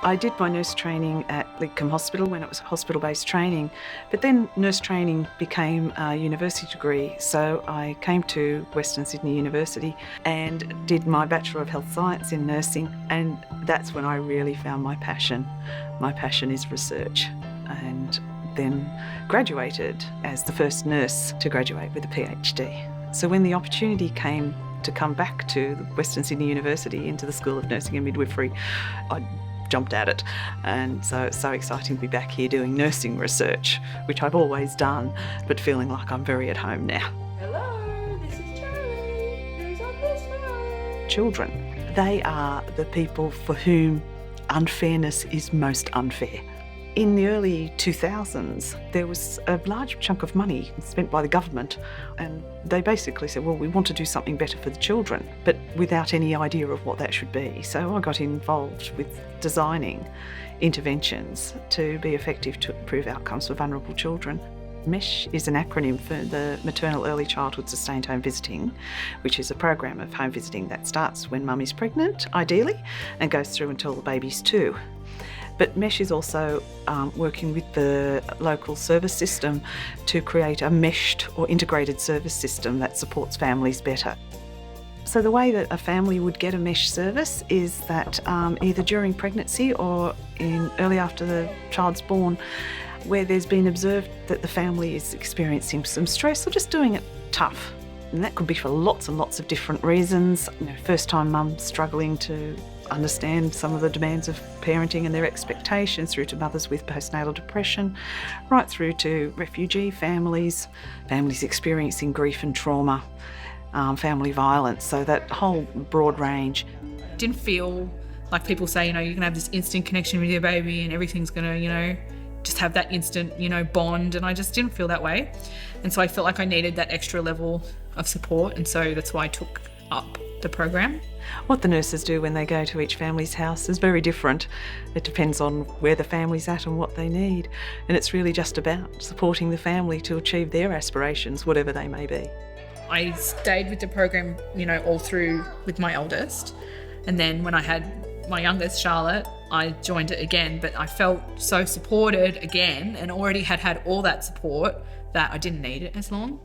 I did my nurse training at Lynn Kemp Hospital when it was hospital-based training, but then nurse training became a university degree, so I came to Western Sydney University and did my Bachelor of Health Science in nursing, and that's when I really found my passion. My passion is research, and then graduated as the first nurse to graduate with a PhD. So when the opportunity came to come back to Western Sydney University into the School of Nursing and Midwifery, I jumped at it, and so it's so exciting to be back here doing nursing research, which I've always done, but feeling like I'm very at home now. Hello, this is Charlie. Who's on this phone? Children, they are the people for whom unfairness is most unfair. In the early 2000s, there was a large chunk of money spent by the government, and they basically said, well, we want to do something better for the children, but without any idea of what that should be. So I got involved with designing interventions to be effective to improve outcomes for vulnerable children. MECSH is an acronym for the Maternal Early Childhood Sustained Home Visiting, which is a program of home visiting that starts when mum is pregnant, ideally, and goes through until the baby's 2. But MECSH is also working with the local service system to create a meshed or integrated service system that supports families better. So the way that a family would get a MECSH service is that either during pregnancy or early after the child's born, where there's been observed that the family is experiencing some stress or just doing it tough. And that could be for lots and lots of different reasons. First-time mum struggling to understand some of the demands of parenting and their expectations, through to mothers with postnatal depression, right through to refugee families, families experiencing grief and trauma, family violence, so that whole broad range. Didn't feel like people say, you can have this instant connection with your baby and everything's gonna, just have that instant, bond, and I just didn't feel that way. And so I felt like I needed that extra level of support, and so that's why I took up the program. What the nurses do when they go to each family's house is very different. It depends on where the family's at and what they need. And it's really just about supporting the family to achieve their aspirations, whatever they may be. I stayed with the program, all through with my eldest. And then when I had my youngest, Charlotte, I joined it again, but I felt so supported again and already had all that support that I didn't need it as long.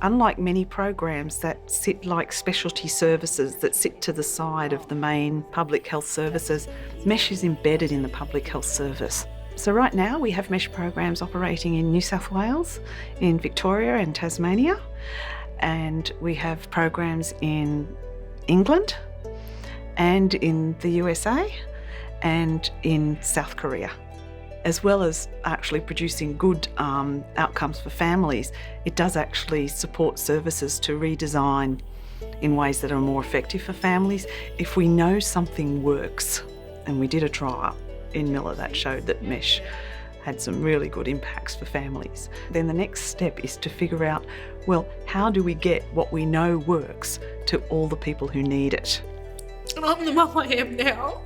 Unlike many programs that sit like specialty services that sit to the side of the main public health services, MECSH is embedded in the public health service. So right now we have MECSH programs operating in New South Wales, in Victoria and Tasmania, and we have programs in England and in the USA and in South Korea. As well as actually producing good outcomes for families, it does actually support services to redesign in ways that are more effective for families. If we know something works, and we did a trial in Miller that showed that MECSH had some really good impacts for families, then the next step is to figure out, well, how do we get what we know works to all the people who need it? And I'm the mum I am now,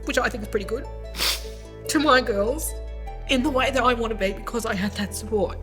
which I think is pretty good, to my girls in the way that I want to be, because I had that support.